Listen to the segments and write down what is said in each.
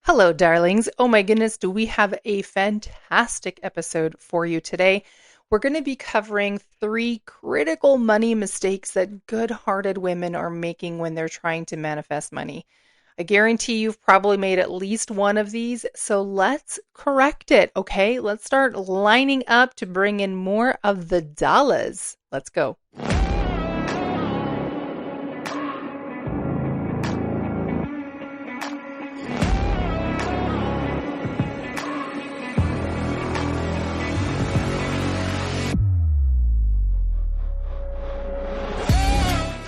Hello, darlings. Oh my goodness, do we have a fantastic episode for you today? We're going to be covering 3 critical money mistakes that good-hearted women are making when they're trying to manifest money. I guarantee you've probably made at least one of these, so let's correct it, okay? Let's start lining up to bring in more of the dollars. Let's go.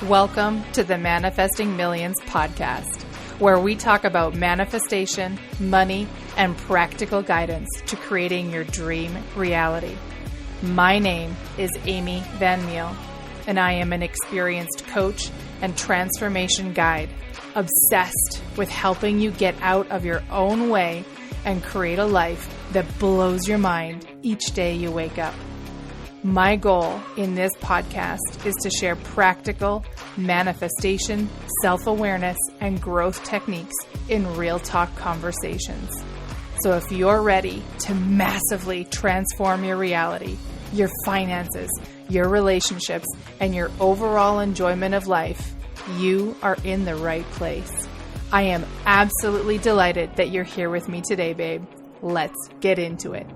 Welcome to the Manifesting Millions podcast, where we talk about manifestation, money, and practical guidance to creating your dream reality. My name is Amy Van Meel, and I am an experienced coach and transformation guide, obsessed with helping you get out of your own way and create a life that blows your mind each day you wake up. My goal in this podcast is to share practical manifestation, self-awareness, and growth techniques in real talk conversations. So if you're ready to massively transform your reality, your finances, your relationships, and your overall enjoyment of life, you are in the right place. I am absolutely delighted that you're here with me today, babe. Let's get into it.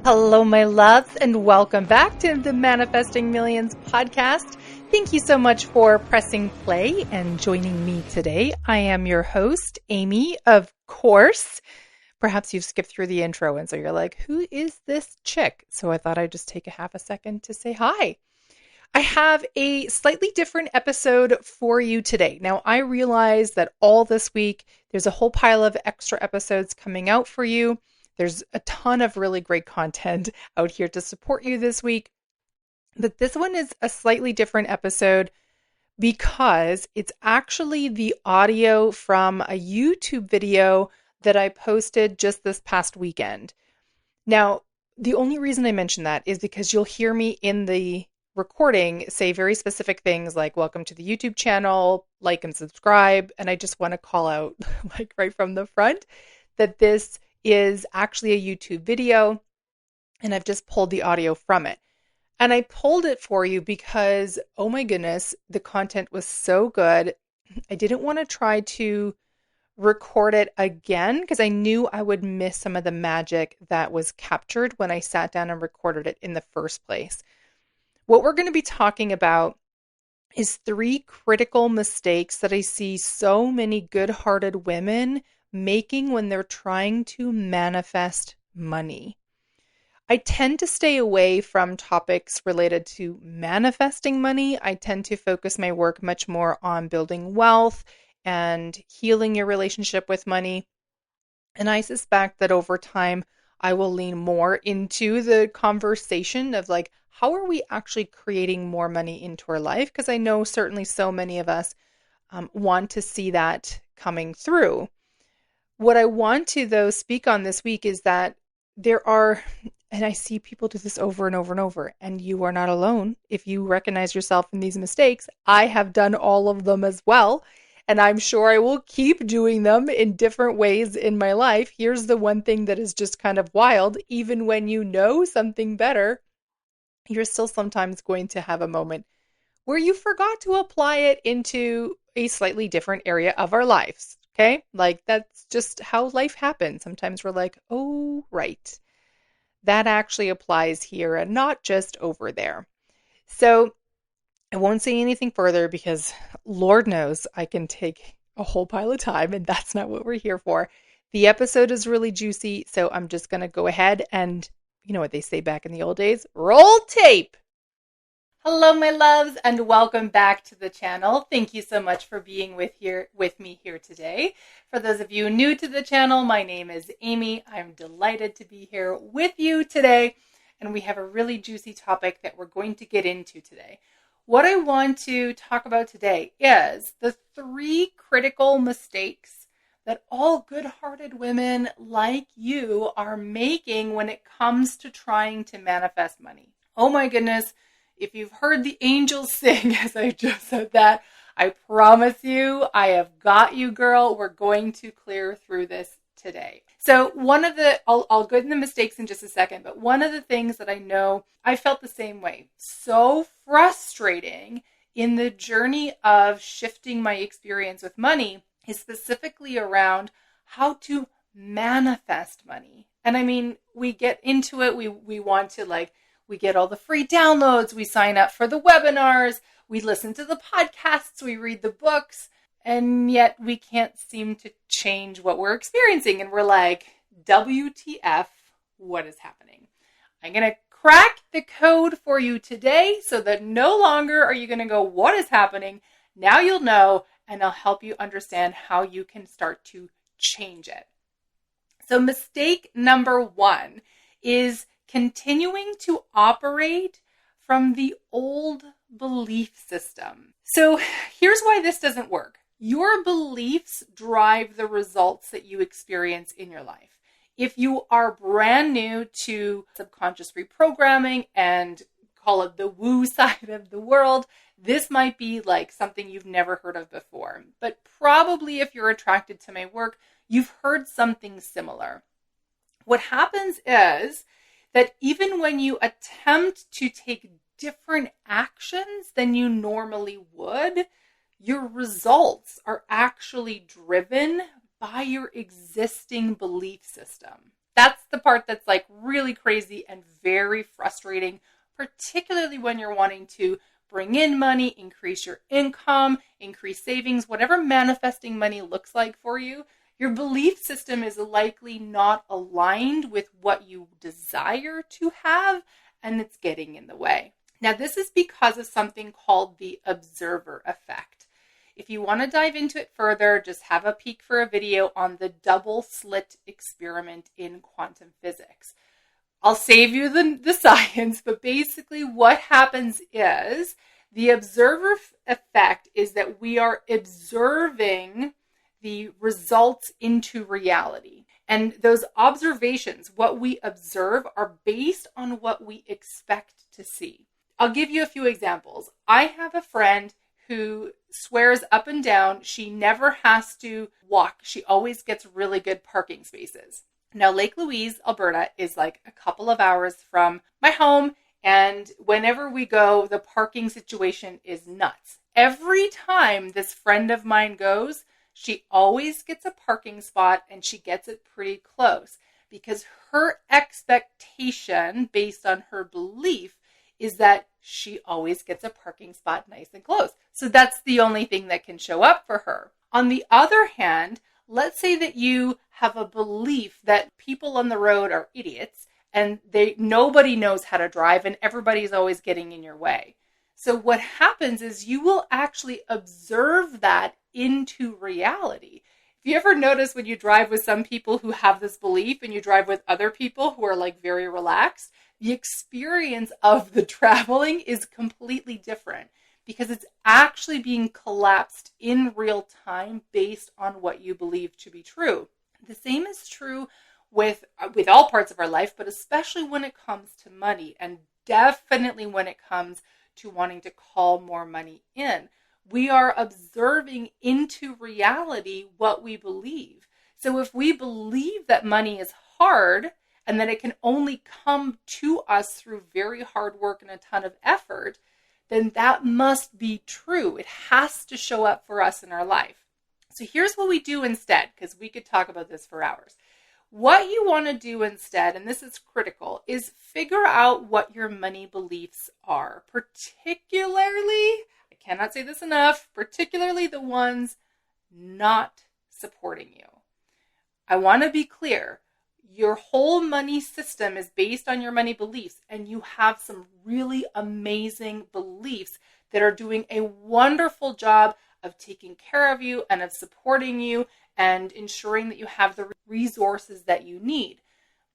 Hello, my loves, and welcome back to the Manifesting Millions podcast. Thank you so much for pressing play and joining me today. I am your host, Amy, of course. Perhaps you've skipped through the intro, and so you're like, who is this chick? So I thought I'd just take a half a second to say hi. I have a slightly different episode for you today. Now, I realize that all this week, there's a whole pile of extra episodes coming out for you. There's a ton of really great content out here to support you this week. But this one is a slightly different episode because it's actually the audio from a YouTube video that I posted just this past weekend. Now, the only reason I mention that is because you'll hear me in the recording say very specific things like welcome to the YouTube channel, like and subscribe. And I just want to call out like right from the front that this is actually a YouTube video, and I've just pulled the audio from it. And I pulled it for you because, oh my goodness, the content was so good. I didn't want to try to record it again because I knew I would miss some of the magic that was captured when I sat down and recorded it in the first place. What we're going to be talking about is 3 critical mistakes that I see so many good-hearted women making when they're trying to manifest money. I tend to stay away from topics related to manifesting money. I tend to focus my work much more on building wealth and healing your relationship with money. And I suspect that over time, I will lean more into the conversation of like, how are we actually creating more money into our life? Because I know certainly so many of us want to see that coming through. What I want to, though, speak on this week is that there are, and I see people do this over and over and over, and you are not alone. If you recognize yourself in these mistakes, I have done all of them as well, and I'm sure I will keep doing them in different ways in my life. Here's the one thing that is just kind of wild. Even when you know something better, you're still sometimes going to have a moment where you forgot to apply it into a slightly different area of our lives. Okay, like that's just how life happens. Sometimes we're like, oh, right. That actually applies here and not just over there. So I won't say anything further because Lord knows I can take a whole pile of time and that's not what we're here for. The episode is really juicy, so I'm just going to go ahead and, you know what they say back in the old days, roll tape. Hello, my loves, and welcome back to the channel. Thank you so much for being with me here today. For those of you new to the channel, my name is Amy. I'm delighted to be here with you today, and we have a really juicy topic that we're going to get into today. What I want to talk about today is the 3 critical mistakes that all good-hearted women like you are making when it comes to trying to manifest money. Oh my goodness. If you've heard the angels sing, as I just said that, I promise you, I have got you, girl. We're going to clear through this today. So I'll go into the mistakes in just a second, but one of the things that I know I felt the same way, so frustrating in the journey of shifting my experience with money, is specifically around how to manifest money. And I mean, we get into it. We want to we get all the free downloads. We sign up for the webinars. We listen to the podcasts. We read the books. And yet we can't seem to change what we're experiencing. And we're like, WTF, what is happening? I'm going to crack the code for you today so that no longer are you going to go, what is happening? Now you'll know, and I'll help you understand how you can start to change it. So mistake number 1 is continuing to operate from the old belief system. So here's why this doesn't work. Your beliefs drive the results that you experience in your life. If you are brand new to subconscious reprogramming and call it the woo side of the world, this might be like something you've never heard of before. But probably if you're attracted to my work, you've heard something similar. What happens is that even when you attempt to take different actions than you normally would, your results are actually driven by your existing belief system. That's the part that's like really crazy and very frustrating, particularly when you're wanting to bring in money, increase your income, increase savings, whatever manifesting money looks like for you. Your belief system is likely not aligned with what you desire to have, and it's getting in the way. Now, this is because of something called the observer effect. If you want to dive into it further, just have a peek for a video on the double slit experiment in quantum physics. I'll save you the science, but basically what happens is the observer effect is that we are observing the results into reality. And those observations, what we observe, are based on what we expect to see. I'll give you a few examples. I have a friend who swears up and down she never has to walk. She always gets really good parking spaces. Now, Lake Louise, Alberta is like a couple of hours from my home. And whenever we go, the parking situation is nuts. Every time this friend of mine goes, she always gets a parking spot, and she gets it pretty close because her expectation based on her belief is that she always gets a parking spot nice and close. So that's the only thing that can show up for her. On the other hand, let's say that you have a belief that people on the road are idiots and nobody knows how to drive and everybody's always getting in your way. So what happens is you will actually observe that into reality. If you ever notice when you drive with some people who have this belief and you drive with other people who are like very relaxed, the experience of the traveling is completely different because it's actually being collapsed in real time based on what you believe to be true. The same is true with all parts of our life, but especially when it comes to money, and definitely when it comes to wanting to call more money in. We are observing into reality what we believe. So if we believe that money is hard and that it can only come to us through very hard work and a ton of effort, then that must be true. It has to show up for us in our life. So here's what we do instead, because we could talk about this for hours. What you want to do instead, and this is critical, is figure out what your money beliefs are, particularly, I cannot say this enough, particularly the ones not supporting you. I want to be clear. Your whole money system is based on your money beliefs, and you have some really amazing beliefs that are doing a wonderful job of taking care of you and of supporting you and ensuring that you have the resources that you need.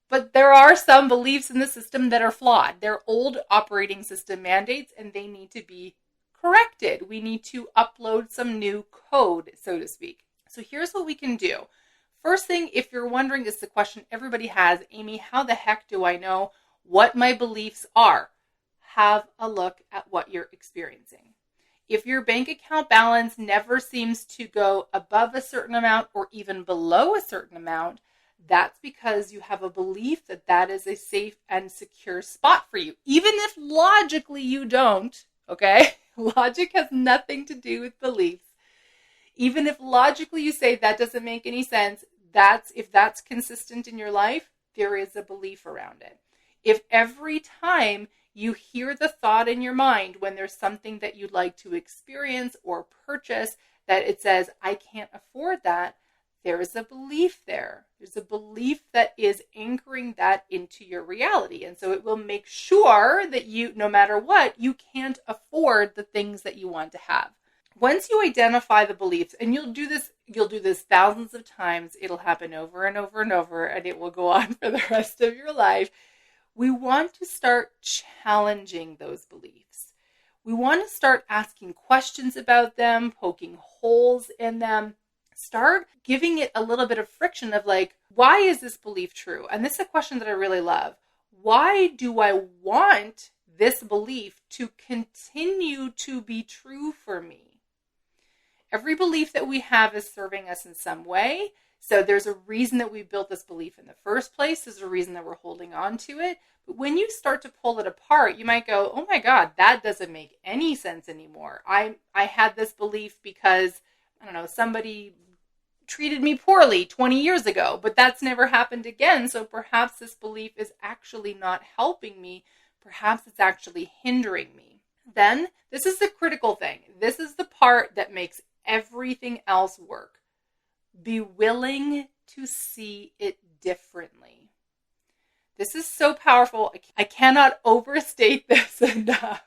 But there are some beliefs in the system that are flawed. They're old operating system mandates, and they need to be corrected. We need to upload some new code, so to speak. So here's what we can do. First thing, if you're wondering, this is the question everybody has, Amy, how the heck do I know what my beliefs are? Have a look at what you're experiencing. If your bank account balance never seems to go above a certain amount or even below a certain amount, that's because you have a belief that that is a safe and secure spot for you. Even if logically you don't, okay? Logic has nothing to do with beliefs. Even if logically you say that doesn't make any sense, if that's consistent in your life, there is a belief around it. If every time you hear the thought in your mind when there's something that you'd like to experience or purchase that it says, I can't afford that, there is a belief there. There's a belief that is anchoring that into your reality. And so it will make sure that you, no matter what, you can't afford the things that you want to have. Once you identify the beliefs, and you'll do this thousands of times, it'll happen over and over and over, and it will go on for the rest of your life. We want to start challenging those beliefs. We want to start asking questions about them, poking holes in them. Start giving it a little bit of friction of like, why is this belief true? And this is a question that I really love. Why do I want this belief to continue to be true for me? Every belief that we have is serving us in some way. So there's a reason that we built this belief in the first place. There's a reason that we're holding on to it. But when you start to pull it apart, you might go, oh my God, that doesn't make any sense anymore. I had this belief because, I don't know, somebody treated me poorly 20 years ago, but that's never happened again. So perhaps this belief is actually not helping me. Perhaps it's actually hindering me. Then this is the critical thing. This is the part that makes everything else work. Be willing to see it differently. This is so powerful. I cannot overstate this enough.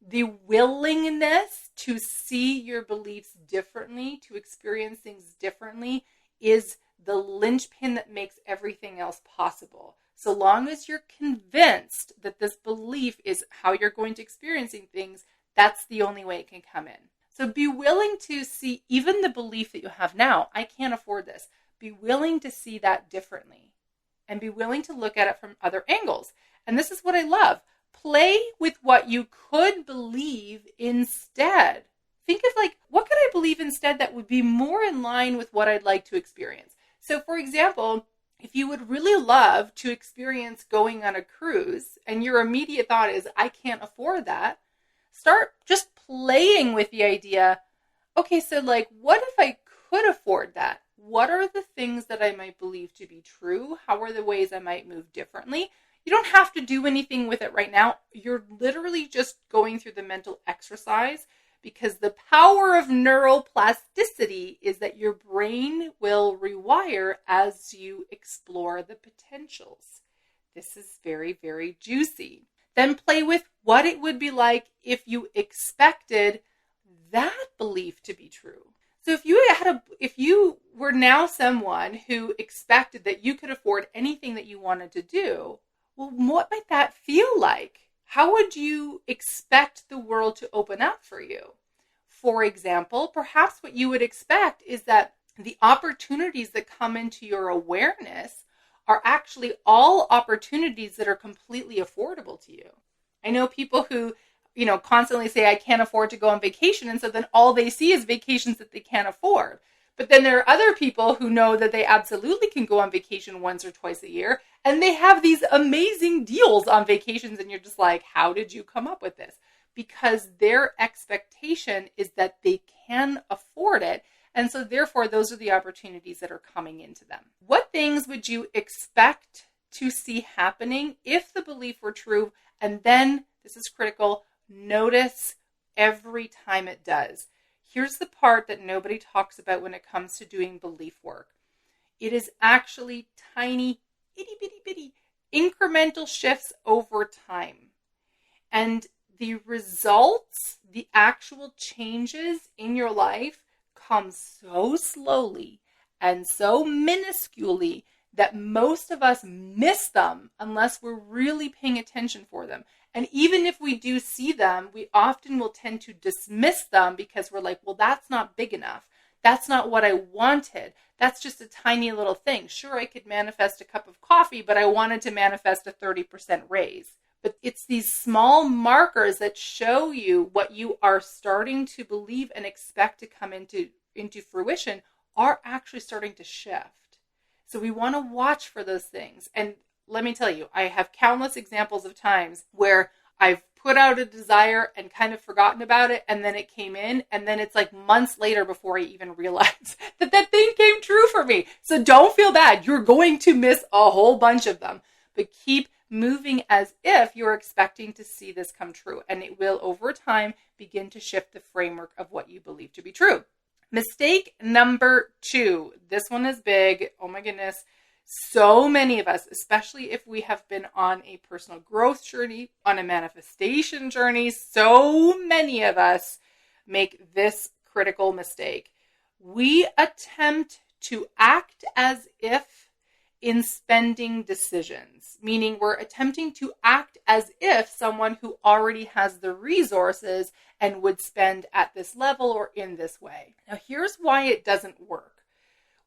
The willingness to see your beliefs differently, to experience things differently, is the linchpin that makes everything else possible. So long as you're convinced that this belief is how you're going to experience things, that's the only way it can come in. So be willing to see even the belief that you have now, I can't afford this. Be willing to see that differently and be willing to look at it from other angles. And this is what I love. Play with what you could believe instead. Think of like, what could I believe instead that would be more in line with what I'd like to experience? So for example, if you would really love to experience going on a cruise and your immediate thought is, I can't afford that, start just playing with the idea, okay, so like, what if I could afford that? What are the things that I might believe to be true? How are the ways I might move differently? You don't have to do anything with it right now. You're literally just going through the mental exercise because the power of neuroplasticity is that your brain will rewire as you explore the potentials. This is very, very juicy. Then play with what it would be like if you expected that belief to be true. So if you were now someone who expected that you could afford anything that you wanted to do, well, what might that feel like? How would you expect the world to open up for you? For example, perhaps what you would expect is that the opportunities that come into your awareness are actually all opportunities that are completely affordable to you. I know people who, constantly say, I can't afford to go on vacation. And so then all they see is vacations that they can't afford. But then there are other people who know that they absolutely can go on vacation once or twice a year. And they have these amazing deals on vacations. And you're just like, how did you come up with this? Because their expectation is that they can afford it. And so therefore, those are the opportunities that are coming into them. What things would you expect to see happening if the belief were true? And then, this is critical, notice every time it does. Here's the part that nobody talks about when it comes to doing belief work. It is actually tiny, itty bitty bitty, incremental shifts over time. And the results, the actual changes in your life come so slowly and so minusculely that most of us miss them unless we're really paying attention for them. And even if we do see them, we often will tend to dismiss them because we're like, well, that's not big enough. That's not what I wanted. That's just a tiny little thing. Sure, I could manifest a cup of coffee, but I wanted to manifest a 30% raise. But it's these small markers that show you what you are starting to believe and expect to come into fruition are actually starting to shift. So we want to watch for those things. And let me tell you, I have countless examples of times where I've put out a desire and kind of forgotten about it, and then it came in, and then it's like months later before I even realized that thing came true for me. So don't feel bad. You're going to miss a whole bunch of them, but keep moving as if you're expecting to see this come true, and it will over time begin to shift the framework of what you believe to be true. Mistake number 2. This one is big. Oh my goodness. So many of us, especially if we have been on a personal growth journey, on a manifestation journey, so many of us make this critical mistake. We attempt to act as if in spending decisions, meaning we're attempting to act as if someone who already has the resources and would spend at this level or in this way. Now, here's why it doesn't work.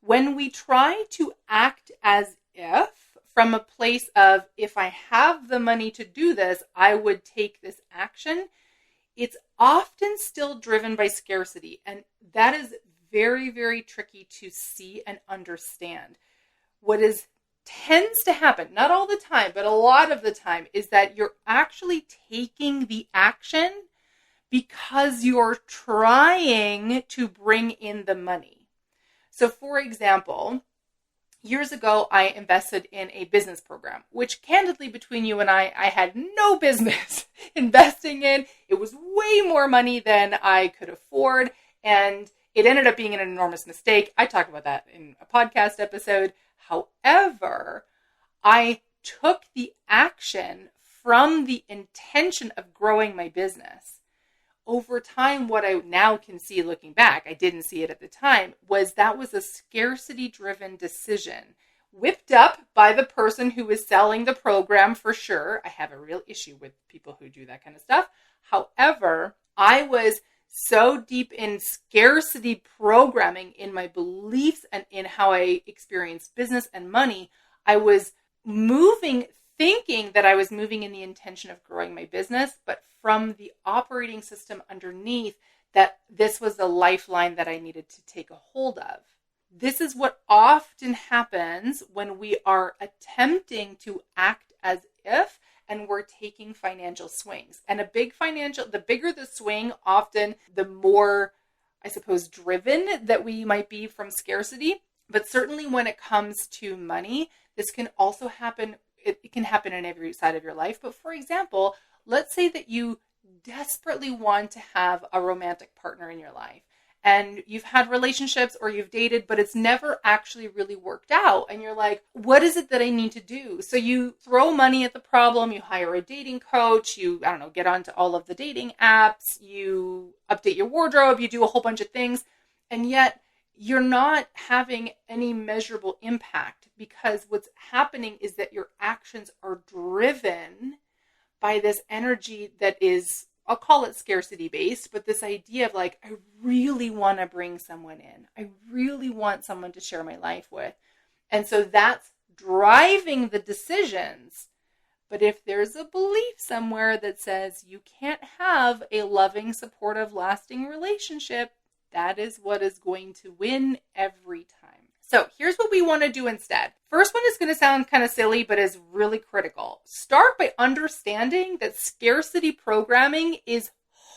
When we try to act as if from a place of, if I have the money to do this, I would take this action, it's often still driven by scarcity. And that is very, very tricky to see and understand. What tends to happen, not all the time, but a lot of the time, is that you're actually taking the action because you're trying to bring in the money. So for example, years ago, I invested in a business program, which candidly between you and I had no business investing in. It was way more money than I could afford. And it ended up being an enormous mistake. I talk about that in a podcast episode. However, I took the action from the intention of growing my business. Over time, what I now can see looking back, I didn't see it at the time, was a scarcity-driven decision whipped up by the person who was selling the program for sure. I have a real issue with people who do that kind of stuff. However, I was so deep in scarcity programming in my beliefs and in how I experienced business and money. I was thinking that I was moving in the intention of growing my business, but from the operating system underneath, that this was the lifeline that I needed to take a hold of. This is what often happens when we are attempting to act as if and we're taking financial swings. And the bigger the swing, often the more, I suppose, driven that we might be from scarcity. But certainly when it comes to money, this can also happen. It can happen in every side of your life. But for example, let's say that you desperately want to have a romantic partner in your life, and you've had relationships or you've dated, but it's never actually really worked out. And you're like, what is it that I need to do? So you throw money at the problem, you hire a dating coach, get onto all of the dating apps, you update your wardrobe, you do a whole bunch of things, and yet you're not having any measurable impact, because what's happening is that your actions are driven by this energy that is, I'll call it scarcity based, but this idea of like, I really want to bring someone in. I really want someone to share my life with. And so that's driving the decisions. But if there's a belief somewhere that says you can't have a loving, supportive, lasting relationship, that is what is going to win every time. So here's what we want to do instead. First one is going to sound kind of silly, but is really critical. Start by understanding that scarcity programming is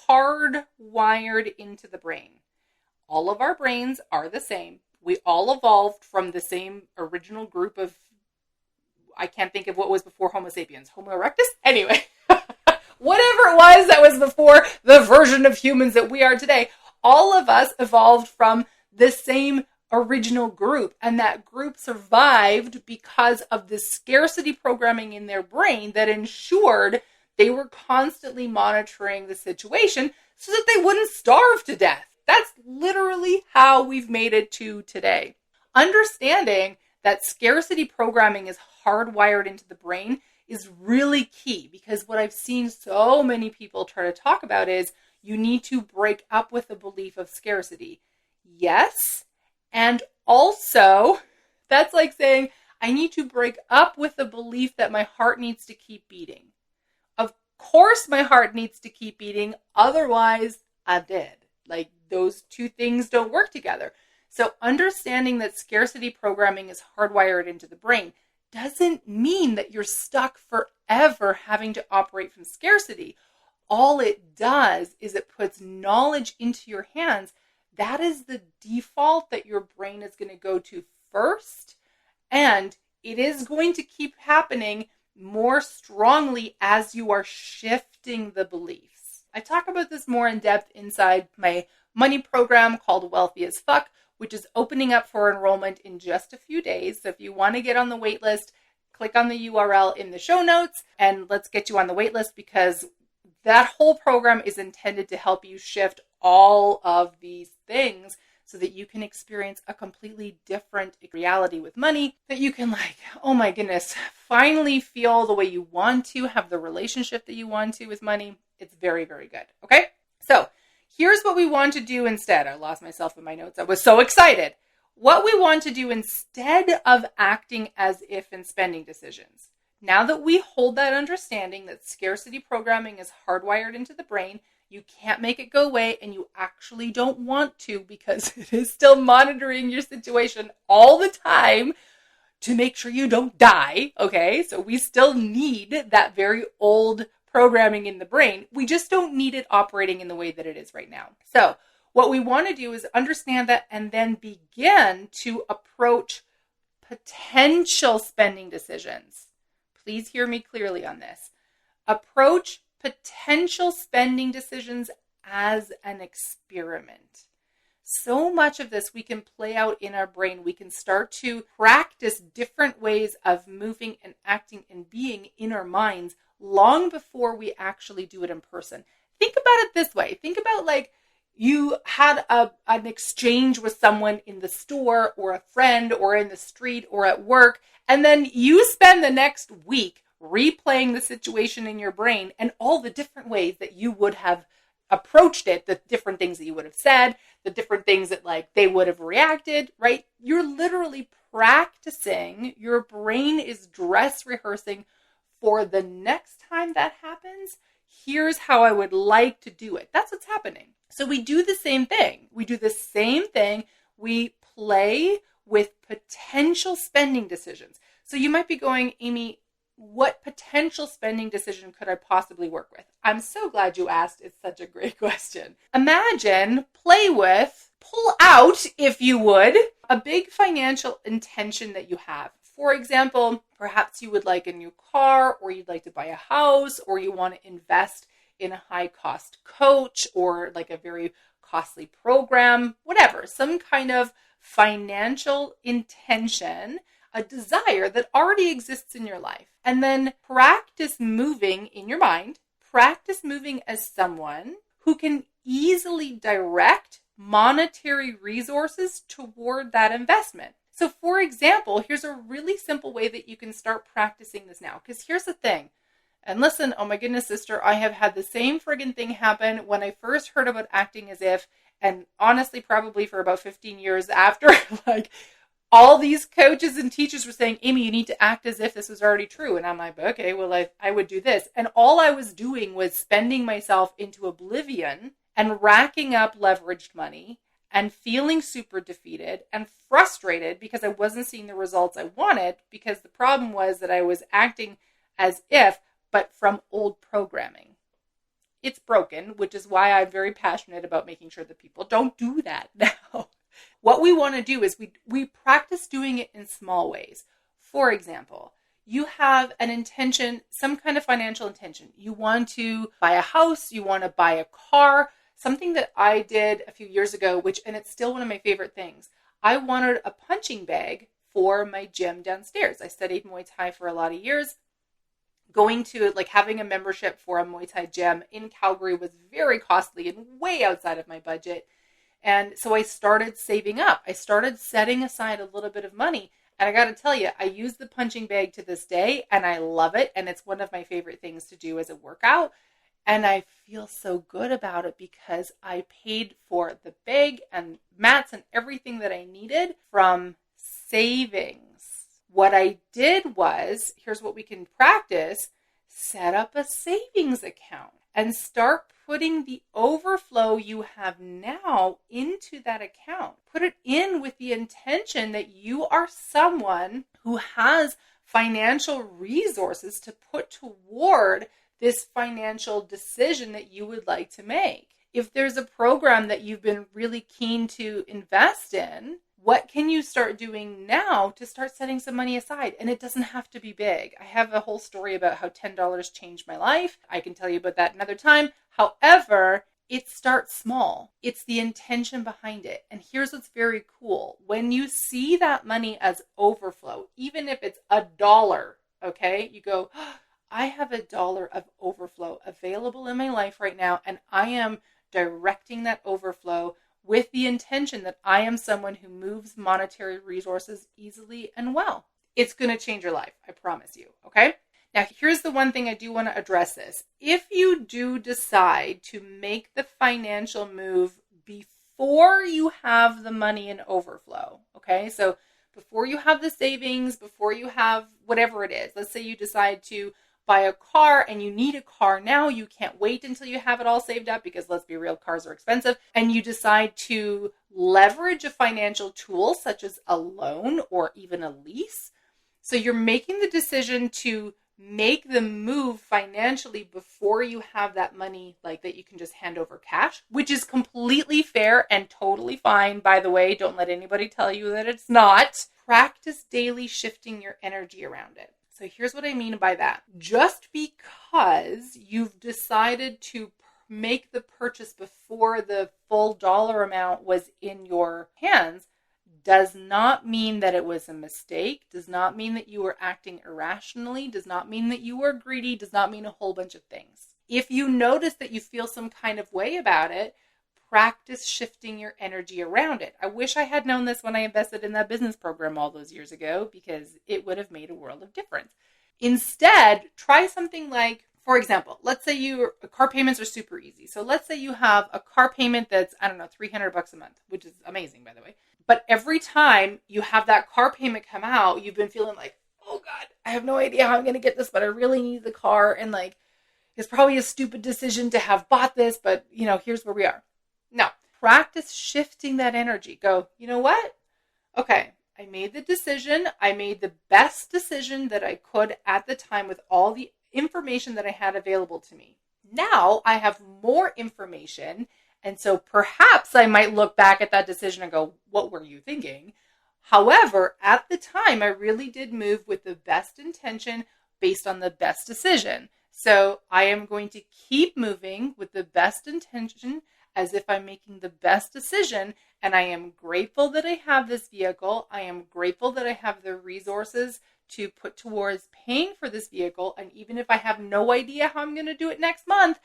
hardwired into the brain. All of our brains are the same. We all evolved from the same original group of, I can't think of what was before Homo sapiens, Homo erectus? Anyway, whatever it was that was before the version of humans that we are today, all of us evolved from the same original group, and that group survived because of the scarcity programming in their brain that ensured they were constantly monitoring the situation so that they wouldn't starve to death. That's literally how we've made it to today. Understanding that scarcity programming is hardwired into the brain is really key, because what I've seen so many people try to talk about is you need to break up with the belief of scarcity. Yes. And also, that's like saying, I need to break up with the belief that my heart needs to keep beating. course my heart needs to keep beating. Otherwise, I'm dead. Like, those two things don't work together. So understanding that scarcity programming is hardwired into the brain doesn't mean that you're stuck forever having to operate from scarcity. All it does is it puts knowledge into your hands. That is the default that your brain is going to go to first. And it is going to keep happening more strongly as you are shifting the beliefs. I talk about this more in depth inside my money program called Wealthy as Fuck, which is opening up for enrollment in just a few days. So if you want to get on the wait list, click on the URL in the show notes and let's get you on the wait list, because that whole program is intended to help you shift all of these things so that you can experience a completely different reality with money, that you can, like, oh my goodness, finally feel the way you want to, have the relationship that you want to with money. It's very, very good. Okay. So here's what we want to do instead. I lost myself in my notes. I was so excited. What we want to do instead of acting as if in spending decisions. Now that we hold that understanding that scarcity programming is hardwired into the brain, you can't make it go away, and you actually don't want to, because it is still monitoring your situation all the time to make sure you don't die. Okay, so we still need that very old programming in the brain. We just don't need it operating in the way that it is right now. So what we want to do is understand that and then begin to approach potential spending decisions. Please hear me clearly on this. Approach potential spending decisions as an experiment. So much of this we can play out in our brain. We can start to practice different ways of moving and acting and being in our minds long before we actually do it in person. Think about it this way. Think about, like, you had an exchange with someone in the store or a friend or in the street or at work, and then you spend the next week replaying the situation in your brain and all the different ways that you would have approached it, the different things that you would have said, the different things that, like, they would have reacted, right? You're literally practicing. Your brain is dress rehearsing for the next time that happens. Here's how I would like to do it. That's what's happening. So we do the same thing. We play with potential spending decisions. So you might be going, Amy, what potential spending decision could I possibly work with? I'm so glad you asked. It's such a great question. Imagine, play with, pull out, if you would, a big financial intention that you have. For example, perhaps you would like a new car, or you'd like to buy a house, or you want to invest in a high-cost coach, or like a very costly program, whatever, some kind of financial intention, a desire that already exists in your life. And then practice moving in your mind, practice moving as someone who can easily direct monetary resources toward that investment. So for example, here's a really simple way that you can start practicing this now. Because here's the thing. And listen, oh my goodness, sister, I have had the same friggin' thing happen when I first heard about acting as if, and honestly, probably for about 15 years after, like, all these coaches and teachers were saying, Amy, you need to act as if this was already true. And I'm like, okay, well, I would do this. And all I was doing was spending myself into oblivion and racking up leveraged money and feeling super defeated and frustrated because I wasn't seeing the results I wanted, because the problem was that I was acting as if, but from old programming. It's broken, which is why I'm very passionate about making sure that people don't do that now. What we want to do is we practice doing it in small ways. For example, you have an intention, some kind of financial intention. You want to buy a house, you want to buy a car. Something that I did a few years ago, and it's still one of my favorite things. I wanted a punching bag for my gym downstairs. I studied Muay Thai for a lot of years. Going to, like, having a membership for a Muay Thai gym in Calgary was very costly and way outside of my budget. And so I started saving up. I started setting aside a little bit of money. And I got to tell you, I use the punching bag to this day and I love it. And it's one of my favorite things to do as a workout. And I feel so good about it because I paid for the bag and mats and everything that I needed from savings. What I did was, here's what we can practice. set up a savings account and start putting the overflow you have now into that account. Put it in with the intention that you are someone who has financial resources to put toward this financial decision that you would like to make. If there's a program that you've been really keen to invest in, what can you start doing now to start setting some money aside? And it doesn't have to be big. I have a whole story about how $10 changed my life. I can tell you about that another time. However, it starts small. It's the intention behind it. And here's what's very cool. When you see that money as overflow, even if it's $1, okay, you go, oh, I have $1 of overflow available in my life right now, and I am directing that overflow with the intention that I am someone who moves monetary resources easily and well. It's going to change your life. I promise you. Okay. Now, here's the one thing I do want to address this. If you do decide to make the financial move before you have the money in overflow, okay? So before you have the savings, before you have whatever it is, let's say you decide to buy a car and you need a car now, you can't wait until you have it all saved up because let's be real, cars are expensive, and you decide to leverage a financial tool such as a loan or even a lease. So you're making the decision to make the move financially before you have that money like that you can just hand over cash, which is completely fair and totally fine. By the way, don't let anybody tell you that it's not. Practice daily shifting your energy around it. So here's what I mean by that. Just because you've decided to make the purchase before the full dollar amount was in your hands does not mean that it was a mistake, does not mean that you were acting irrationally, does not mean that you were greedy, does not mean a whole bunch of things. If you notice that you feel some kind of way about it, practice shifting your energy around it. I wish I had known this when I invested in that business program all those years ago because it would have made a world of difference. Instead, try something like, for example, let's say your car payments are super easy. So let's say you have a car payment that's, I don't know, $300 a month, which is amazing, by the way. But every time you have that car payment come out, you've been feeling like, oh God, I have no idea how I'm going to get this, but I really need the car. And like, it's probably a stupid decision to have bought this, but here's where we are. Now, practice shifting that energy. Go, you know what? Okay, I made the decision. I made the best decision that I could at the time with all the information that I had available to me. Now I have more information. And so perhaps I might look back at that decision and go, what were you thinking? However, at the time, I really did move with the best intention based on the best decision. So I am going to keep moving with the best intention as if I'm making the best decision. And I am grateful that I have this vehicle. I am grateful that I have the resources to put towards paying for this vehicle. And even if I have no idea how I'm going to do it next month,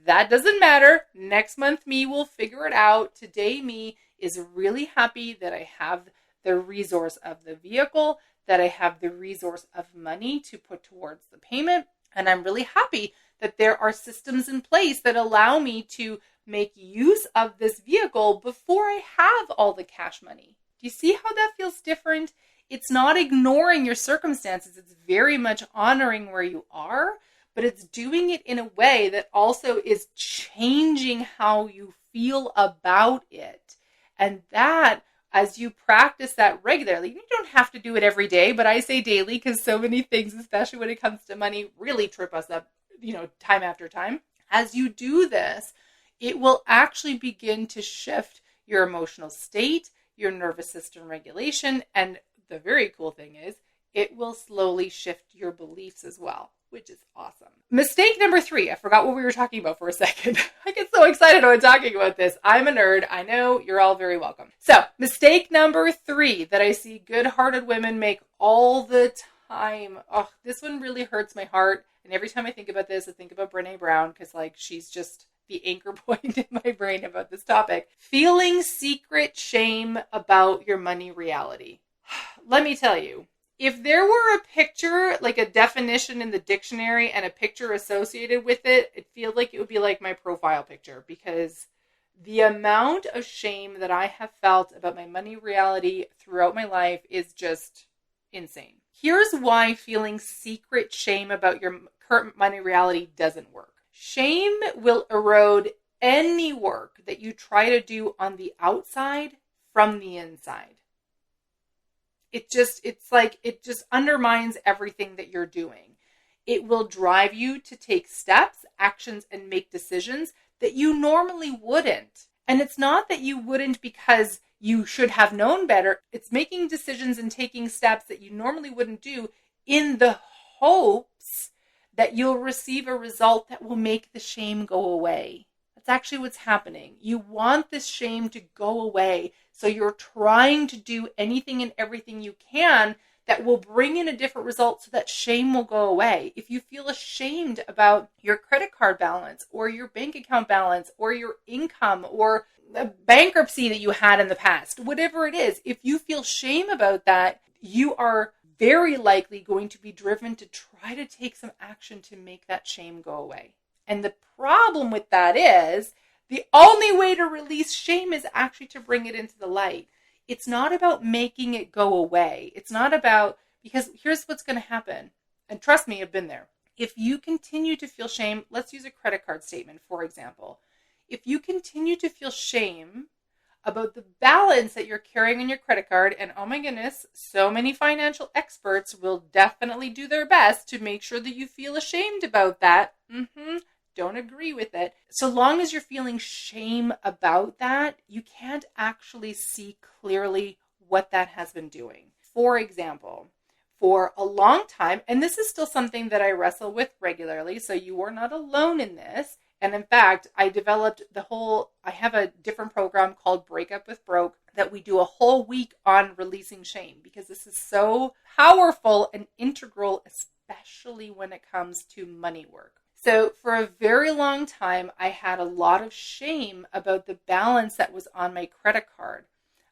that doesn't matter. Next month, me will figure it out. Today, me is really happy that I have the resource of the vehicle, that I have the resource of money to put towards the payment. And I'm really happy that there are systems in place that allow me to make use of this vehicle before I have all the cash money. Do you see how that feels different? It's not ignoring your circumstances. It's very much honoring where you are, but it's doing it in a way that also is changing how you feel about it. And that, as you practice that regularly, you don't have to do it every day, but I say daily because so many things, especially when it comes to money, really trip us up, time after time. As you do this, it will actually begin to shift your emotional state, your nervous system regulation, and the very cool thing is it will slowly shift your beliefs as well, which is awesome. Mistake number 3. I forgot what we were talking about for a second. I get so excited when talking about this. I'm a nerd. I know. You're all very welcome. So mistake number 3 that I see good-hearted women make all the time. Oh, this one really hurts my heart. And every time I think about this, I think about Brené Brown because she's just the anchor point in my brain about this topic. Feeling secret shame about your money reality. Let me tell you, if there were a picture, like a definition in the dictionary and a picture associated with it, it feels like it would be like my profile picture because the amount of shame that I have felt about my money reality throughout my life is just insane. Here's why feeling secret shame about your current money reality doesn't work. Shame will erode any work that you try to do on the outside from the inside. It just undermines everything that you're doing. It will drive you to take steps, actions, and make decisions that you normally wouldn't. And it's not that you wouldn't because you should have known better. It's making decisions and taking steps that you normally wouldn't do in the hopes that you'll receive a result that will make the shame go away. That's actually what's happening. You want this shame to go away. So you're trying to do anything and everything you can that will bring in a different result so that shame will go away. If you feel ashamed about your credit card balance or your bank account balance or your income or a bankruptcy that you had in the past, whatever it is, if you feel shame about that, you are very likely going to be driven to try to take some action to make that shame go away. And the problem with that is the only way to release shame is actually to bring it into the light. It's not about making it go away. It's not about, because here's what's going to happen. And trust me, I've been there. If you continue to feel shame, let's use a credit card statement, for example. If you continue to feel shame about the balance that you're carrying on your credit card, and oh my goodness, so many financial experts will definitely do their best to make sure that you feel ashamed about that. Don't agree with it. So long as you're feeling shame about that, you can't actually see clearly what that has been doing. For example, for a long time, and this is still something that I wrestle with regularly, so you are not alone in this. And in fact, I have a different program called Break Up with Broke that we do a whole week on releasing shame because this is so powerful and integral, especially when it comes to money work. So for a very long time, I had a lot of shame about the balance that was on my credit card.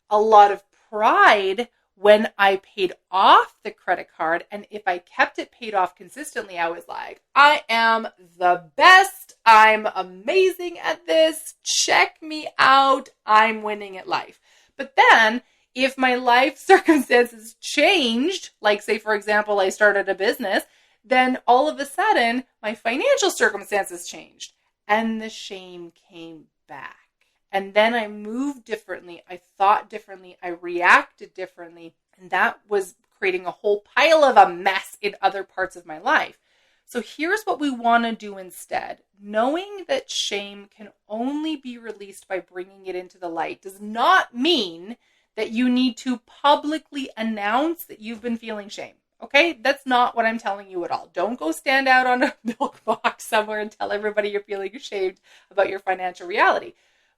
A lot of pride when I paid off the credit card. And if I kept it paid off consistently, I was like, I am the best. I'm amazing at this. Check me out. I'm winning at life. But then if my life circumstances changed, like say, for example, I started a business, then all of a sudden my financial circumstances changed and the shame came back. And then I moved differently. I thought differently. I reacted differently. And that was creating a whole pile of a mess in other parts of my life. So here's what we want to do instead. Knowing that shame can only be released by bringing it into the light does not mean that you need to publicly announce that you've been feeling shame. Okay, that's not what I'm telling you at all. Don't go stand out on a milk box somewhere and tell everybody you're feeling ashamed about your financial reality.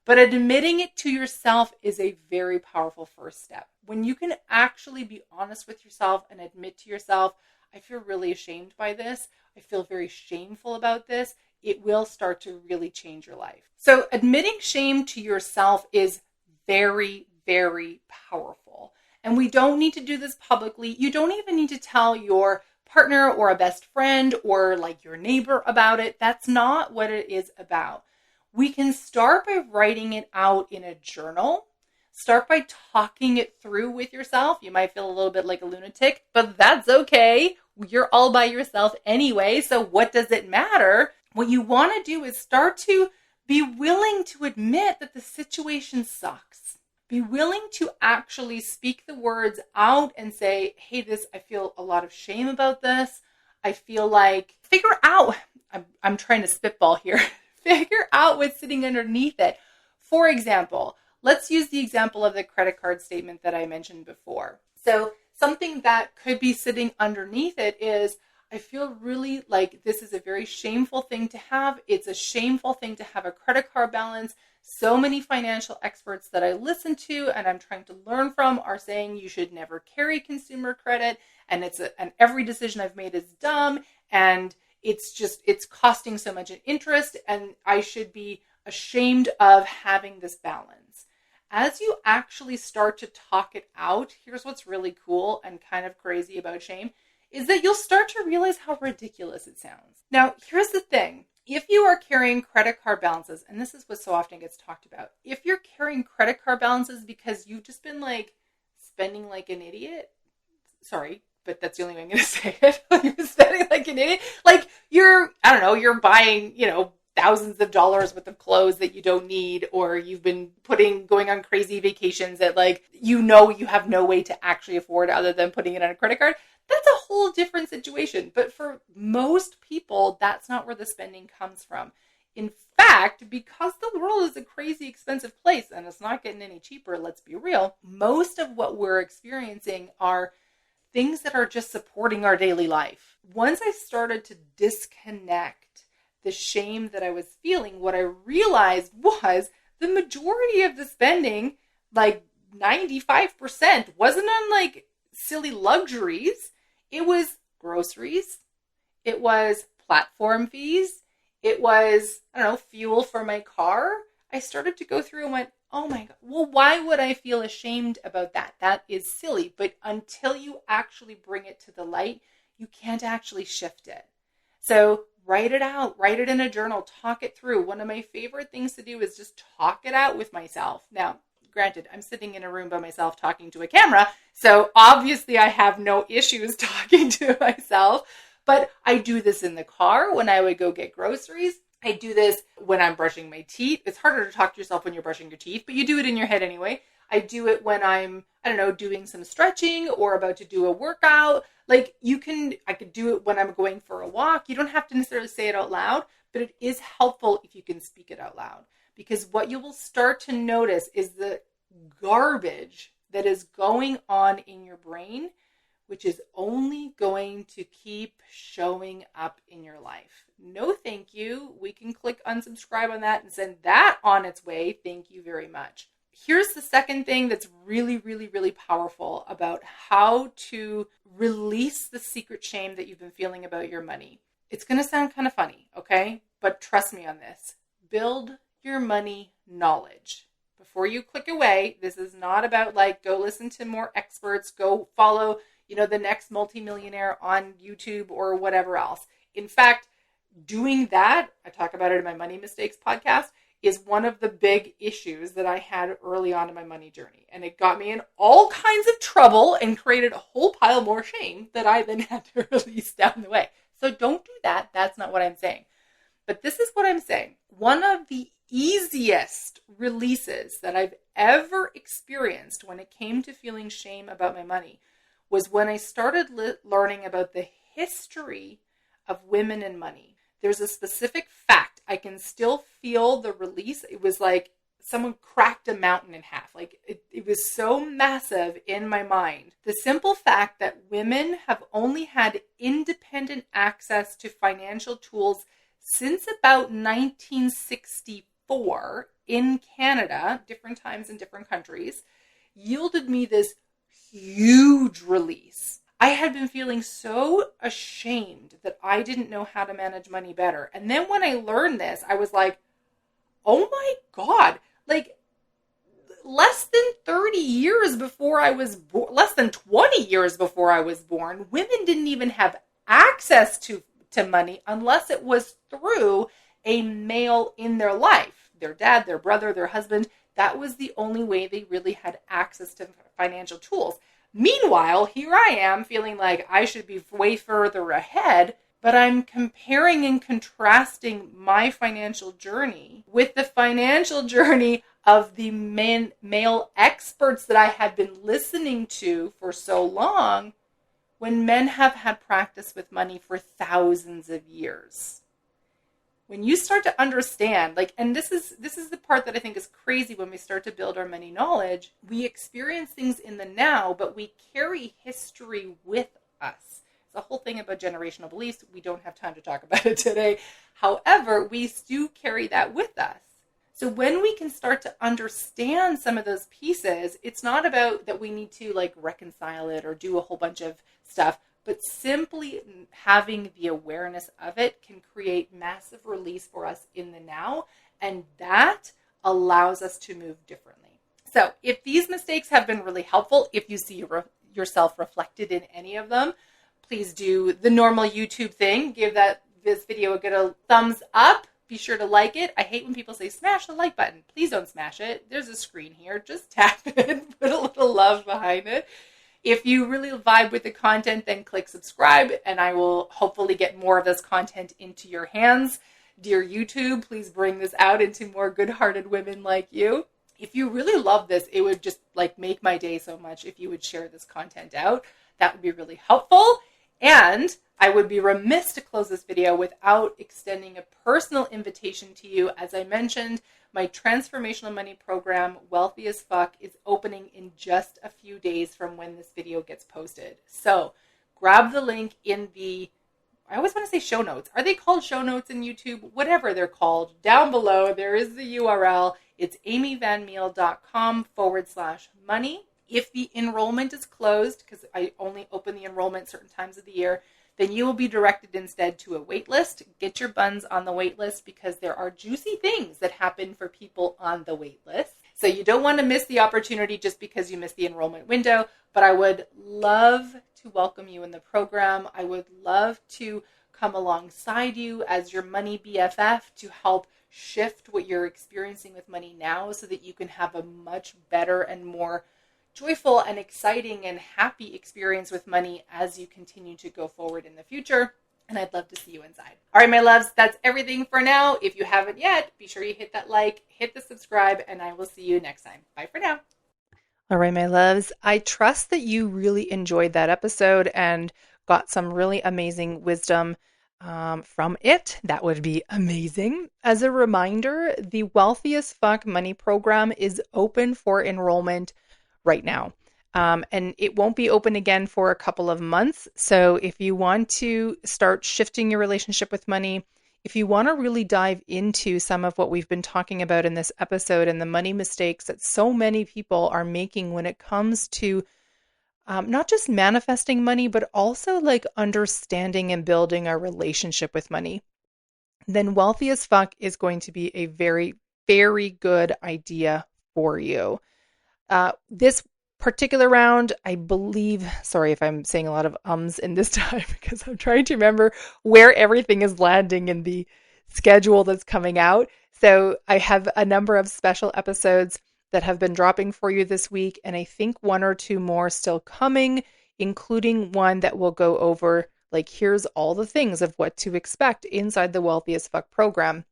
But admitting it to yourself is a very powerful first step. When you can actually be honest with yourself and admit to yourself, I feel really ashamed by this. I feel very shameful about this. It will start to really change your life. So admitting shame to yourself is very, very powerful. And we don't need to do this publicly. You don't even need to tell your partner or a best friend or like your neighbor about it. That's not what it is about. We can start by writing it out in a journal. Start by talking it through with yourself. You might feel a little bit like a lunatic, but that's okay. You're all by yourself anyway, so what does it matter? What you want to do is start to be willing to admit that the situation sucks. Be willing to actually speak the words out and say, hey, I feel a lot of shame about this. I feel like, figure out, I'm trying to spitball here. Figure out what's sitting underneath it. For example, let's use the example of the credit card statement that I mentioned before. So something that could be sitting underneath it is, I feel really like this is a very shameful thing to have. It's a shameful thing to have a credit card balance. So many financial experts that I listen to and I'm trying to learn from are saying you should never carry consumer credit, and every decision I've made is dumb, and it's costing so much in interest, and I should be ashamed of having this balance. As you actually start to talk it out, here's what's really cool and kind of crazy about shame, is that you'll start to realize how ridiculous it sounds. Now, here's the thing. If you are carrying credit card balances, and this is what so often gets talked about, if you're carrying credit card balances because you've just been like spending like an idiot, sorry, but that's the only way I'm going to say it. You've been spending like an idiot. Like you're buying, thousands of dollars worth of clothes that you don't need, or you've been going on crazy vacations that you have no way to actually afford other than putting it on a credit card. That's a whole different situation. But for most people, that's not where the spending comes from. In fact, because the world is a crazy expensive place and it's not getting any cheaper, let's be real, most of what we're experiencing are things that are just supporting our daily life. Once I started to disconnect the shame that I was feeling, what I realized was the majority of the spending, 95%, wasn't on silly luxuries. It was groceries. It was platform fees. It was, fuel for my car. I started to go through and went, oh my God, well, why would I feel ashamed about that? That is silly. But until you actually bring it to the light, you can't actually shift it. So write it out, write it in a journal, talk it through. One of my favorite things to do is just talk it out with myself. Now, granted, I'm sitting in a room by myself talking to a camera, so obviously I have no issues talking to myself, but I do this in the car when I would go get groceries. I do this when I'm brushing my teeth. It's harder to talk to yourself when you're brushing your teeth, but you do it in your head anyway. I do it when I'm, doing some stretching or about to do a workout. I could do it when I'm going for a walk. You don't have to necessarily say it out loud, but it is helpful if you can speak it out loud, because what you will start to notice is the garbage that is going on in your brain, which is only going to keep showing up in your life. No, thank you. We can click unsubscribe on that and send that on its way. Thank you very much. Here's the second thing that's really, really, really powerful about how to release the secret shame that you've been feeling about your money. It's going to sound kind of funny, okay? But trust me on this. Build your money knowledge. Before you click away, this is not about go listen to more experts, go follow, the next multimillionaire on YouTube or whatever else. In fact, doing that, I talk about it in my Money Mistakes podcast, is one of the big issues that I had early on in my money journey. And it got me in all kinds of trouble and created a whole pile more shame that I then had to release down the way. So don't do that. That's not what I'm saying. But this is what I'm saying. One of the easiest releases that I've ever experienced when it came to feeling shame about my money was when I started learning about the history of women and money. There's a specific fact. I can still feel the release. It was like someone cracked a mountain in half. It was so massive in my mind. The simple fact that women have only had independent access to financial tools since about 1964 in Canada, different times in different countries, yielded me this huge release. I had been feeling so ashamed that I didn't know how to manage money better. And then when I learned this, I was like, oh my God, less than 30 years before I was born, less than 20 years before I was born, women didn't even have access to money unless it was through a male in their life, their dad, their brother, their husband. That was the only way they really had access to financial tools. Meanwhile, here I am feeling like I should be way further ahead, but I'm comparing and contrasting my financial journey with the financial journey of the male experts that I had been listening to for so long, when men have had practice with money for thousands of years. When you start to understand, and this is the part that I think is crazy when we start to build our money knowledge, we experience things in the now, but we carry history with us. It's a whole thing about generational beliefs. We don't have time to talk about it today. However, we do carry that with us. So when we can start to understand some of those pieces, it's not about that we need to reconcile it or do a whole bunch of stuff, but simply having the awareness of it can create massive release for us in the now, and that allows us to move differently. So if these mistakes have been really helpful, if you see yourself reflected in any of them, please do the normal YouTube thing. Give this video a good thumbs up. Be sure to like it. I hate when people say smash the like button. Please don't smash it. There's a screen here. Just tap it. Put a little love behind it. If you really vibe with the content, then click subscribe, and I will hopefully get more of this content into your hands. Dear YouTube, please bring this out into more good-hearted women like you. If you really love this, it would just like make my day so much if you would share this content out. That would be really helpful. And I would be remiss to close this video without extending a personal invitation to you. As I mentioned, my transformational money program, Wealthy as Fuck, is opening in just a few days from when this video gets posted. So grab the link in the, I always want to say show notes. Are they called show notes in YouTube? Whatever they're called. Down below, there is the URL. It's amyvanmeel.com/money. If the enrollment is closed, because I only open the enrollment certain times of the year, then you will be directed instead to a wait list. Get your buns on the wait list because there are juicy things that happen for people on the wait list. So you don't want to miss the opportunity just because you missed the enrollment window, but I would love to welcome you in the program. I would love to come alongside you as your money BFF to help shift what you're experiencing with money now so that you can have a much better and more joyful and exciting and happy experience with money as you continue to go forward in the future. And I'd love to see you inside. All right, my loves, that's everything for now. If you haven't yet, be sure you hit that like, hit the subscribe, and I will see you next time. Bye for now. All right, my loves, I trust that you really enjoyed that episode and got some really amazing wisdom from it. That would be amazing. As a reminder, the Wealthy as Fuck Money program is open for enrollment right now. And it won't be open again for a couple of months. So if you want to start shifting your relationship with money, if you want to really dive into some of what we've been talking about in this episode and the money mistakes that so many people are making when it comes to not just manifesting money, but also like understanding and building a relationship with money, then Wealthy as Fuck is going to be a very, very good idea for you. This particular round, I believe, sorry if I'm saying a lot of ums in this time because I'm trying to remember where everything is landing in the schedule that's coming out. So I have a number of special episodes that have been dropping for you this week, and I think one or two more still coming, including one that will go over, like, here's all the things of what to expect inside the Wealthy as Fuck program.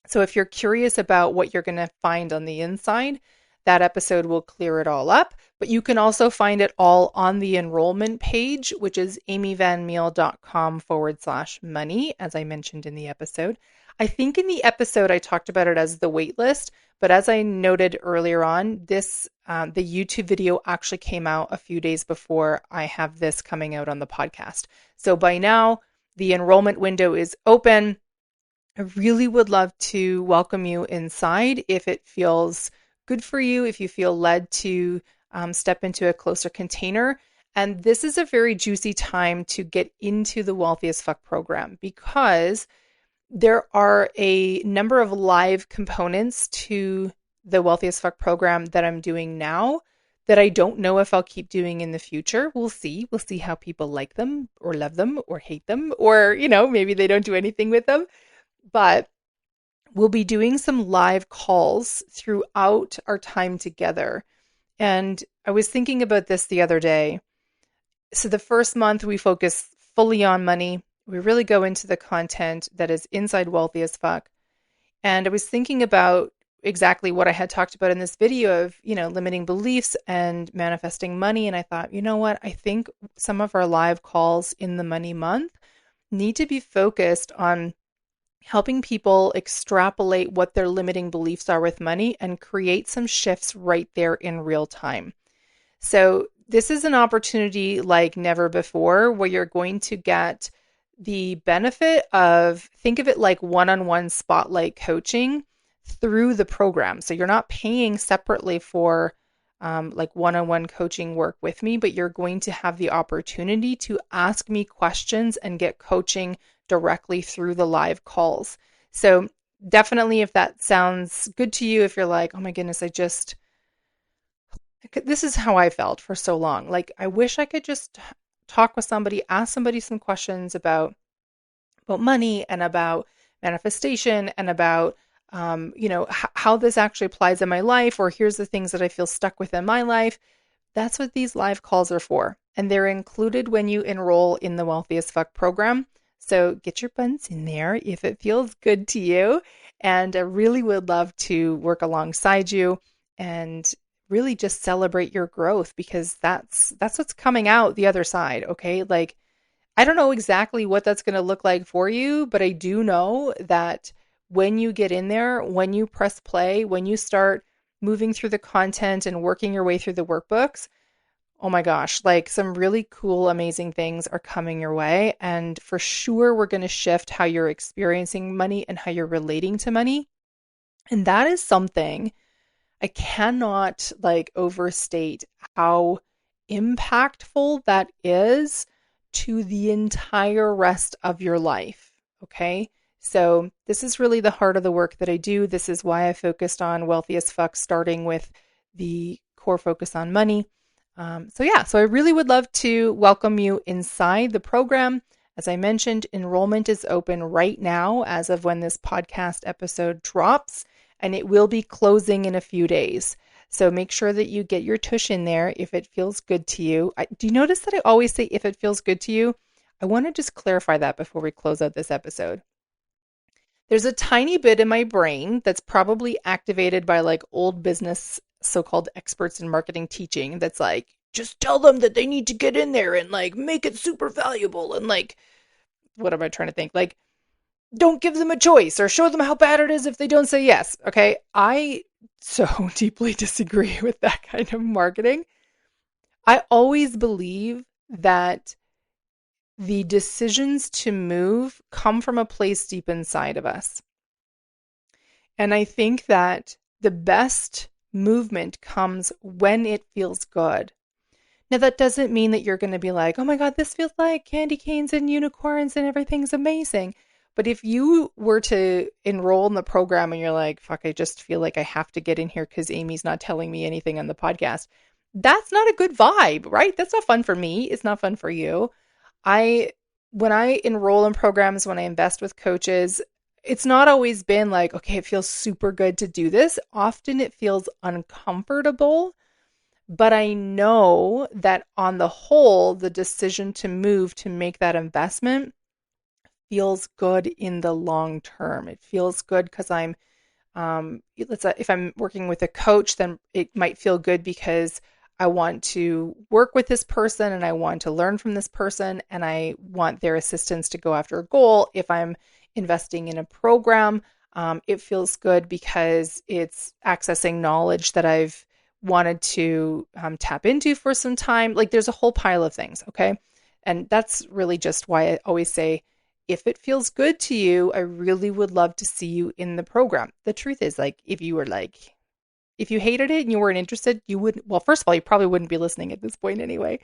So if you're curious about what you're going to find on the inside, that episode will clear it all up, but you can also find it all on the enrollment page, which is amyvanmeel.com/money, as I mentioned in the episode. I think in the episode I talked about it as the wait list, but as I noted earlier on, this the YouTube video actually came out a few days before I have this coming out on the podcast. So by now, the enrollment window is open. I really would love to welcome you inside if it feels good for you, if you feel led to step into a closer container. And this is a very juicy time to get into the Wealthy as Fuck program because there are a number of live components to the Wealthy as Fuck program that I'm doing now that I don't know if I'll keep doing in the future. We'll see. We'll see how people like them or love them or hate them, or, maybe they don't do anything with them. But we'll be doing some live calls throughout our time together. And I was thinking about this the other day. So the first month we focus fully on money. We really go into the content that is inside Wealthy as Fuck. And I was thinking about exactly what I had talked about in this video of, limiting beliefs and manifesting money. And I thought, you know what? I think some of our live calls in the money month need to be focused on helping people extrapolate what their limiting beliefs are with money and create some shifts right there in real time. So this is an opportunity like never before where you're going to get the benefit of, think of it like one-on-one spotlight coaching through the program. So you're not paying separately for like one-on-one coaching work with me, but you're going to have the opportunity to ask me questions and get coaching directly through the live calls. So definitely, if that sounds good to you, if you're like, oh my goodness, this is how I felt for so long. Like, I wish I could just talk with somebody, ask somebody some questions about money and about manifestation and about, how this actually applies in my life, or here's the things that I feel stuck with in my life. That's what these live calls are for. And they're included when you enroll in the Wealthy as Fuck program. So get your buns in there if it feels good to you. And I really would love to work alongside you and really just celebrate your growth, because that's what's coming out the other side, okay? Like, I don't know exactly what that's going to look like for you, but I do know that when you get in there, when you press play, when you start moving through the content and working your way through the workbooks, oh my gosh, like some really cool, amazing things are coming your way. And for sure, we're going to shift how you're experiencing money and how you're relating to money. And that is something I cannot like overstate how impactful that is to the entire rest of your life. Okay. So this is really the heart of the work that I do. This is why I focused on Wealthy as Fuck, starting with the core focus on money. So I really would love to welcome you inside the program. As I mentioned, enrollment is open right now as of when this podcast episode drops, and it will be closing in a few days. So make sure that you get your tush in there if it feels good to you. Do you notice that I always say if it feels good to you? I want to just clarify that before we close out this episode. There's a tiny bit in my brain that's probably activated by like old business so-called experts in marketing teaching that's like, just tell them that they need to get in there and like make it super valuable and like, what am I trying to think? Like, don't give them a choice or show them how bad it is if they don't say yes. Okay. I so deeply disagree with that kind of marketing. I always believe that the decisions to move come from a place deep inside of us. And I think that the best movement comes when it feels good. Now, that doesn't mean that you're going to be like, oh my God, this feels like candy canes and unicorns and everything's amazing. But if you were to enroll in the program and you're like, fuck, I just feel like I have to get in here because Amy's not telling me anything on the podcast, that's not a good vibe, right? That's not fun for me. It's not fun for you. When I enroll in programs, when I invest with coaches, it's not always been like, okay, it feels super good to do this. Often it feels uncomfortable, but I know that on the whole, the decision to move to make that investment feels good in the long term. It feels good because if I'm working with a coach, then it might feel good because I want to work with this person and I want to learn from this person and I want their assistance to go after a goal. If I'm investing in a program, it feels good because it's accessing knowledge that I've wanted to tap into for some time. Like there's a whole pile of things, okay? And that's really just why I always say, if it feels good to you, I really would love to see you in the program. The truth is, like, if you hated it and you weren't interested, you wouldn't, well, first of all, you probably wouldn't be listening at this point anyway,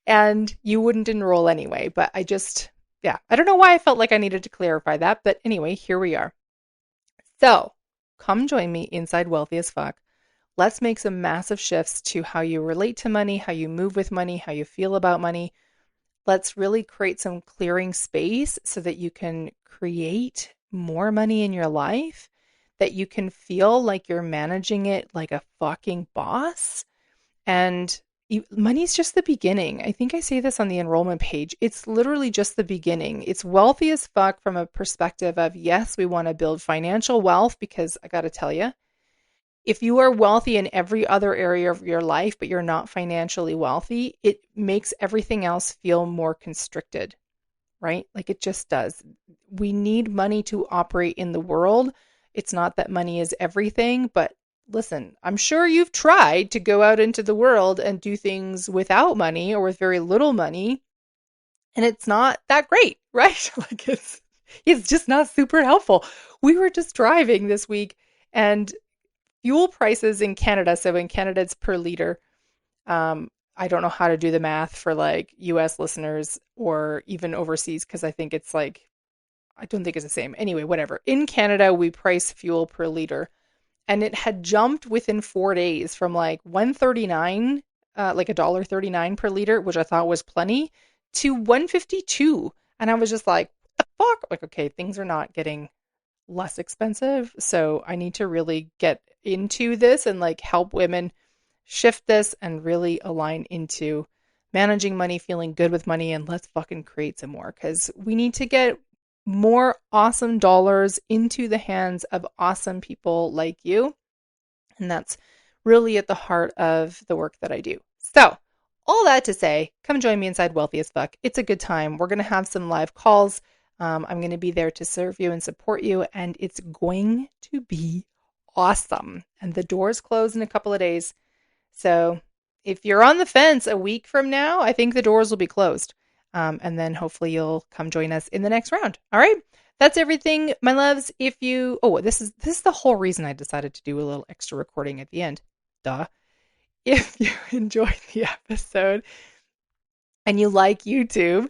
and you wouldn't enroll anyway. But I don't know why I felt like I needed to clarify that. But anyway, here we are. So come join me inside Wealthy as Fuck. Let's make some massive shifts to how you relate to money, how you move with money, how you feel about money. Let's really create some clearing space so that you can create more money in your life, that you can feel like you're managing it like a fucking boss. And money's just the beginning. I think I say this on the enrollment page. It's literally just the beginning. It's Wealthy as Fuck from a perspective of, yes, we want to build financial wealth, because I got to tell you, if you are wealthy in every other area of your life, but you're not financially wealthy, it makes everything else feel more constricted, right? Like it just does. We need money to operate in the world. It's not that money is everything, but listen, I'm sure you've tried to go out into the world and do things without money or with very little money, and it's not that great, right? Like it's just not super helpful. We were just driving this week and fuel prices in Canada, so in Canada it's per liter. I don't know how to do the math for like US listeners or even overseas, because I think it's like, I don't think it's the same. Anyway, whatever. In Canada, we price fuel per liter, and it had jumped within 4 days from like 139, like $1.39 per liter, which I thought was plenty, to 152. And I was just like, what the fuck? Like, okay, things are not getting less expensive. So I need to really get into this and like help women shift this and really align into managing money, feeling good with money, and let's fucking create some more, because we need to get more awesome dollars into the hands of awesome people like you. And that's really at the heart of the work that I do. So all that to say, come join me inside Wealthy as Fuck. It's a good time. We're going to have some live calls. I'm going to be there to serve you and support you, and it's going to be awesome. And the doors close in a couple of days. So if you're on the fence a week from now, I think the doors will be closed. And then hopefully you'll come join us in the next round. All right. That's everything, my loves. This is the whole reason I decided to do a little extra recording at the end. Duh. If you enjoyed the episode and you like YouTube,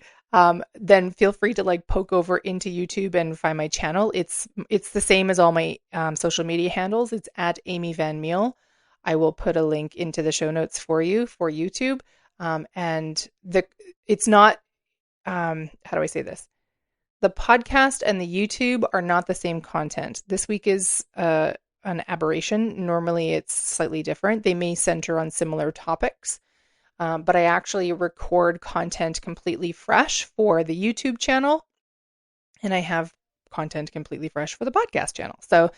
then feel free to poke over into YouTube and find my channel. It's the same as all my social media handles. It's at Amy Van Meel. I will put a link into the show notes for you for YouTube. It's not, how do I say this? The podcast and the YouTube are not the same content. This week is an aberration. Normally it's slightly different. They may center on similar topics, but I actually record content completely fresh for the YouTube channel, and I have content completely fresh for the podcast channel. So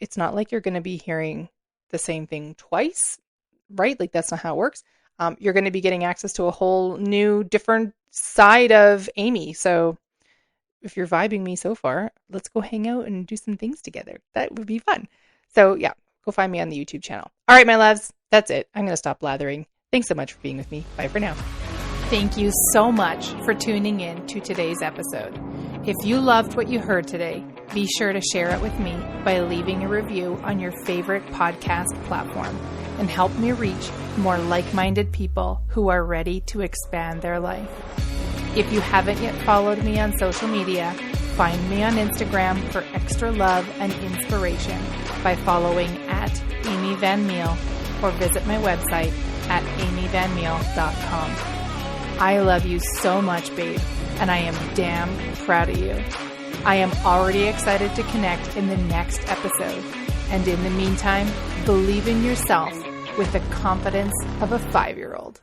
it's not like you're going to be hearing the same thing twice, right? That's not how it works. You're going to be getting access to a whole new, different side of Amy. So if you're vibing me so far, let's go hang out and do some things together. That would be fun. So yeah, go find me on the YouTube channel. All right, my loves, that's it. I'm going to stop blathering. Thanks so much for being with me. Bye for now. Thank you so much for tuning in to today's episode. If you loved what you heard today, be sure to share it with me by leaving a review on your favorite podcast platform and help me reach more like-minded people who are ready to expand their life. If you haven't yet followed me on social media, find me on Instagram for extra love and inspiration by following at Amy Van Meel, or visit my website at amyvanmeel.com. I love you so much, babe, and I am damn proud of you. I am already excited to connect in the next episode. And in the meantime, believe in yourself with the confidence of a 5-year-old.